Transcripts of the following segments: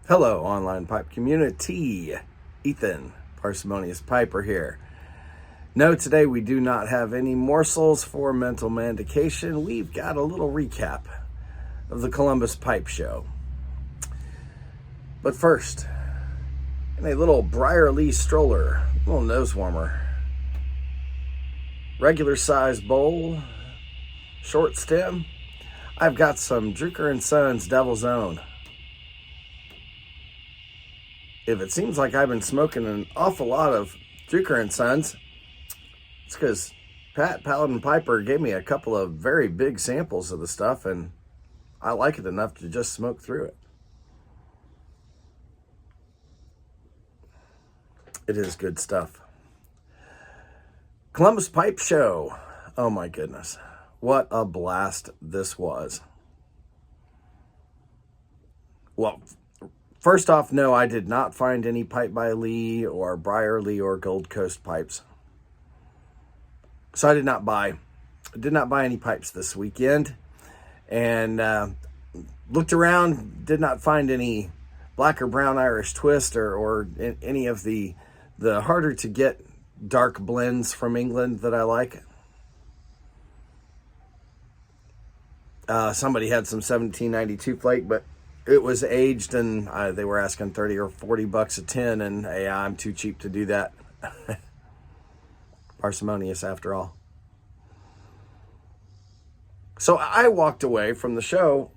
Hello, online pipe community. Ethan, Parsimonious Piper here. No, today we do not have any morsels for mental mandication. We've got a little recap of the Columbus Pipe Show. But first, in a little Briar-Lee stroller, little nose warmer, regular size bowl, short stem, I've got some Drucker & Sons Devil's Own. If it seems like I've been smoking an awful lot of Drucker & Sons, it's because Pat Paladin Piper gave me a couple of very big samples of the stuff, and I like it enough to just smoke through it. It is good stuff. Columbus Pipe Show. Oh my goodness. What a blast this was. Well, first off, no, I did not find any Pipe by Lee or Briar-Lee or Gold Coast pipes. So I did not buy any pipes this weekend, and looked around, did not find any black or brown Irish twist or any of the harder to get dark blends from England that I like. Somebody had some 1792 flake, but it was aged, and they were asking 30 or 40 bucks a tin, and hey, I'm too cheap to do that. Parsimonious after all. So I walked away from the show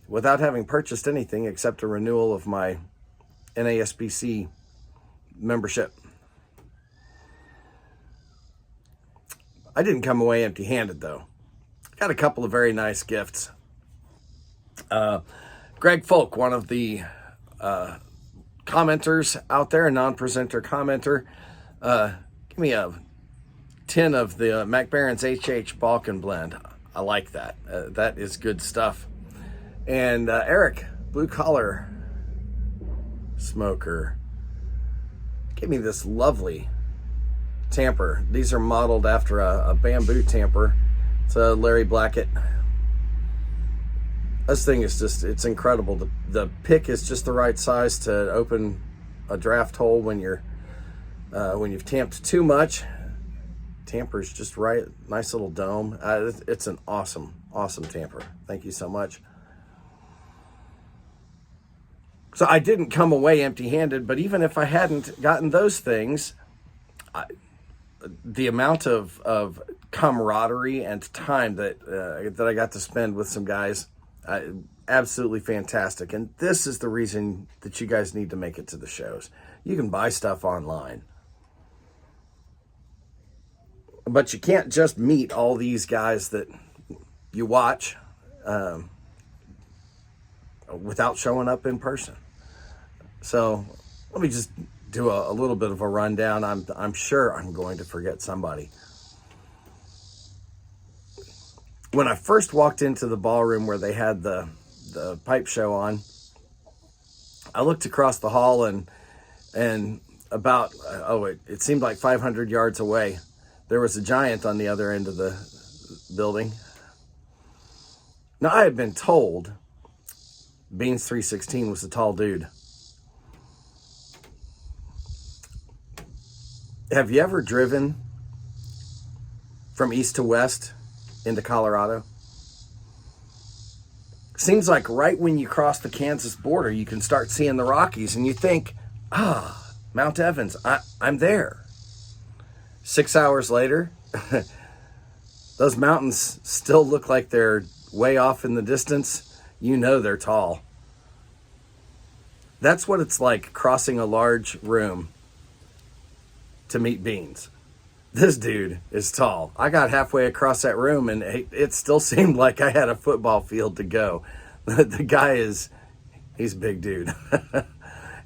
without having purchased anything except a renewal of my NASPC membership. I didn't come away empty-handed, though. Got a couple of very nice gifts. Greg Folk, one of the commenters out there, a non-presenter commenter, give me a tin of the Mac Baron's HH Balkan blend. I like that. That is good stuff. And Eric, blue collar smoker, give me this lovely tamper. These are modeled after a bamboo tamper. It's a Larry Blackett. This thing is just, it's incredible. The pick is just the right size to open a draft hole when you've tamped too much. Tamper's just right. Nice little dome. It's an awesome tamper. Thank you so much. So I didn't come away empty-handed, but even if I hadn't gotten those things, the amount of camaraderie and time that I got to spend with some guys, absolutely fantastic. And this is the reason that you guys need to make it to the shows. You can buy stuff online, but you can't just meet all these guys that you watch without showing up in person. So let me just do a little bit of a rundown. I'm sure I'm going to forget somebody. When I first walked into the ballroom where they had the pipe show on, I looked across the hall and about, it seemed like 500 yards away, there was a giant on the other end of the building. Now, I had been told Beans 316 was a tall dude. Have you ever driven from east to west into Colorado? Seems like right when you cross the Kansas border, you can start seeing the Rockies, and you think, Mount Evans, I'm there. 6 hours later, those mountains still look like they're way off in the distance. You know they're tall. That's what it's like crossing a large room to meet Beans. This dude is tall. I got halfway across that room, and it still seemed like I had a football field to go. The guy he's a big dude.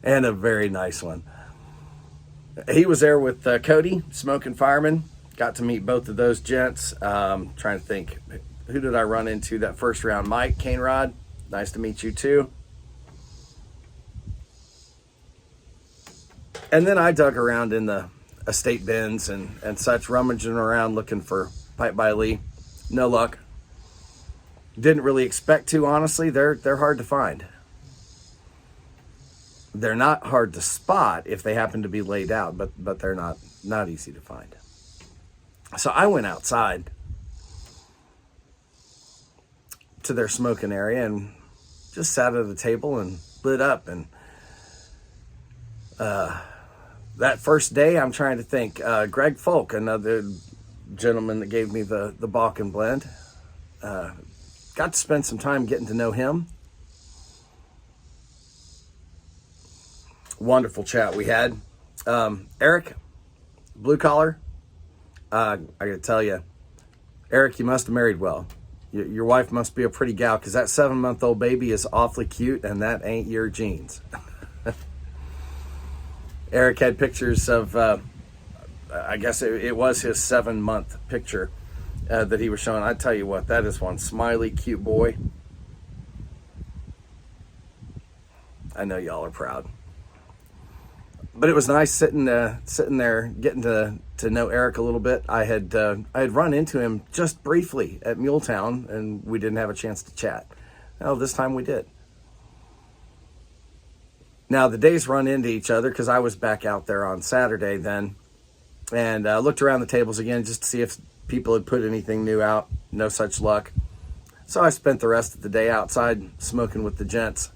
And a very nice one. He was there with Cody, Smoking Fireman. Got to meet both of those gents. Trying to think, who did I run into that first round? Mike Cainrod, nice to meet you too. And then I dug around in the estate bins and such, rummaging around looking for Pipe by Lee. No luck. Didn't really expect to, honestly. They're hard to find. They're not hard to spot if they happen to be laid out, but they're not easy to find. So I went outside to their smoking area and just sat at a table and lit up. And that first day, I'm trying to think, Greg Folk, another gentleman that gave me the Balkan blend, got to spend some time getting to know him. Wonderful chat we had. Eric, blue collar, I gotta tell you, Eric, you must have married well. Your wife must be a pretty gal, because that 7-month-old baby is awfully cute, and that ain't your genes. Eric had pictures of, I guess it was his 7-month picture that he was showing. I tell you what, that is one smiley, cute boy. I know y'all are proud. But it was nice sitting there, getting to know Eric a little bit. I had run into him just briefly at Muletown, and we didn't have a chance to chat. Well, this time we did. Now, the days run into each other, because I was back out there on Saturday then, and looked around the tables again just to see if people had put anything new out. No such luck. So I spent the rest of the day outside smoking with the gents.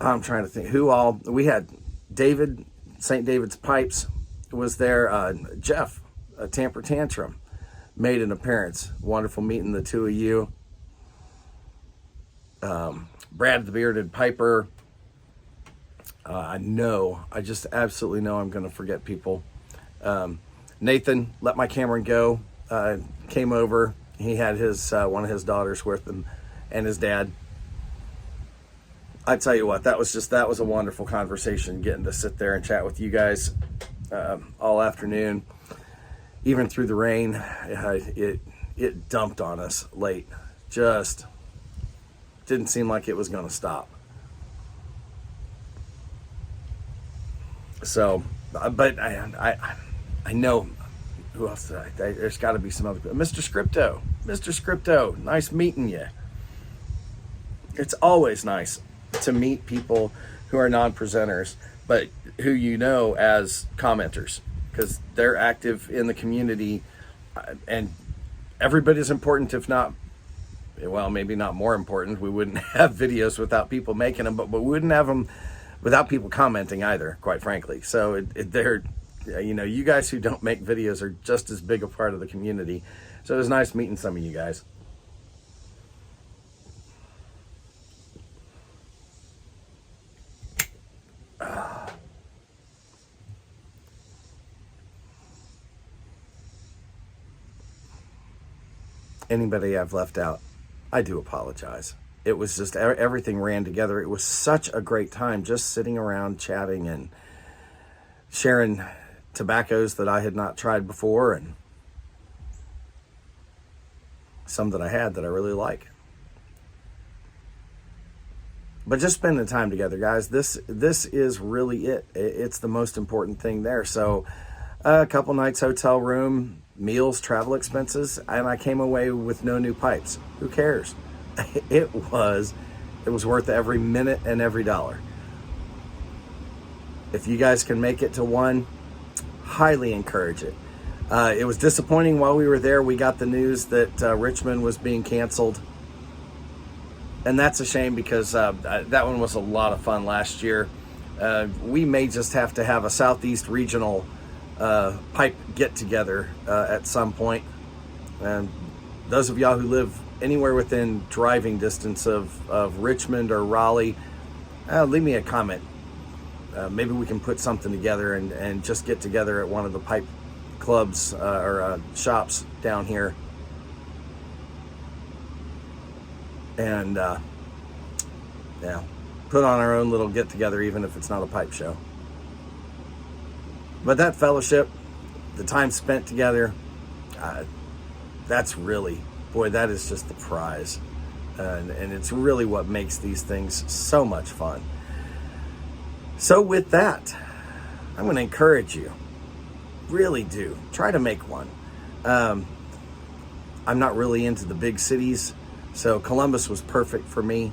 I'm trying to think who all. We had David, St. David's Pipes was there. Jeff, Tamper Tantrum, made an appearance. Wonderful meeting the two of you. Brad the Bearded Piper. I just absolutely know I'm going to forget people. Nathan, Let My Cameron Go, came over. He had his one of his daughters with him and his dad. I tell you what, that was a wonderful conversation, getting to sit there and chat with you guys all afternoon, even through the rain. It dumped on us late. Just didn't seem like it was going to stop. So, but I know who else did there's got to be some other people. Mr. Scripto, nice meeting you. It's always nice to meet people who are non-presenters, but who you know as commenters, because they're active in the community, and everybody's important, if not, well, maybe not more important. We wouldn't have videos without people making them, but we wouldn't have them without people commenting either, quite frankly. So they're, you guys who don't make videos are just as big a part of the community. So it was nice meeting some of you guys. Anybody I've left out, I do apologize. It was just, everything ran together. It was such a great time just sitting around chatting and sharing tobaccos that I had not tried before, and some that I had that I really like. But just spending time together, guys, this is really it. It's the most important thing there. So a couple nights hotel room, meals, travel expenses, and I came away with no new pipes. Who cares? It was worth every minute and every dollar. If you guys can make it to one, highly encourage it. It was disappointing while we were there. We got the news that Richmond was being canceled. And that's a shame, because that one was a lot of fun last year. We may just have to have a Southeast regional pipe get-together at some point. And those of y'all who live anywhere within driving distance of Richmond or Raleigh, leave me a comment. Maybe we can put something together and just get together at one of the pipe clubs or shops down here. And put on our own little get-together, even if it's not a pipe show. But that fellowship, the time spent together, that's really, boy, that is just the prize. And it's really what makes these things so much fun. So with that, I'm going to encourage you, really do, try to make one. I'm not really into the big cities, so Columbus was perfect for me.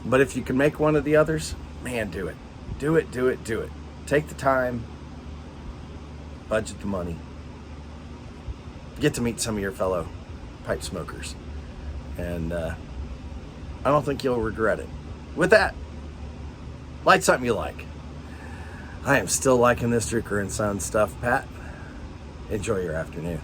But if you can make one of the others, man, do it. Do it, do it, do it. Take the time, budget the money, get to meet some of your fellow pipe smokers. And I don't think you'll regret it. With that, light something you like. I am still liking this Drucker and Son stuff, Pat. Enjoy your afternoon.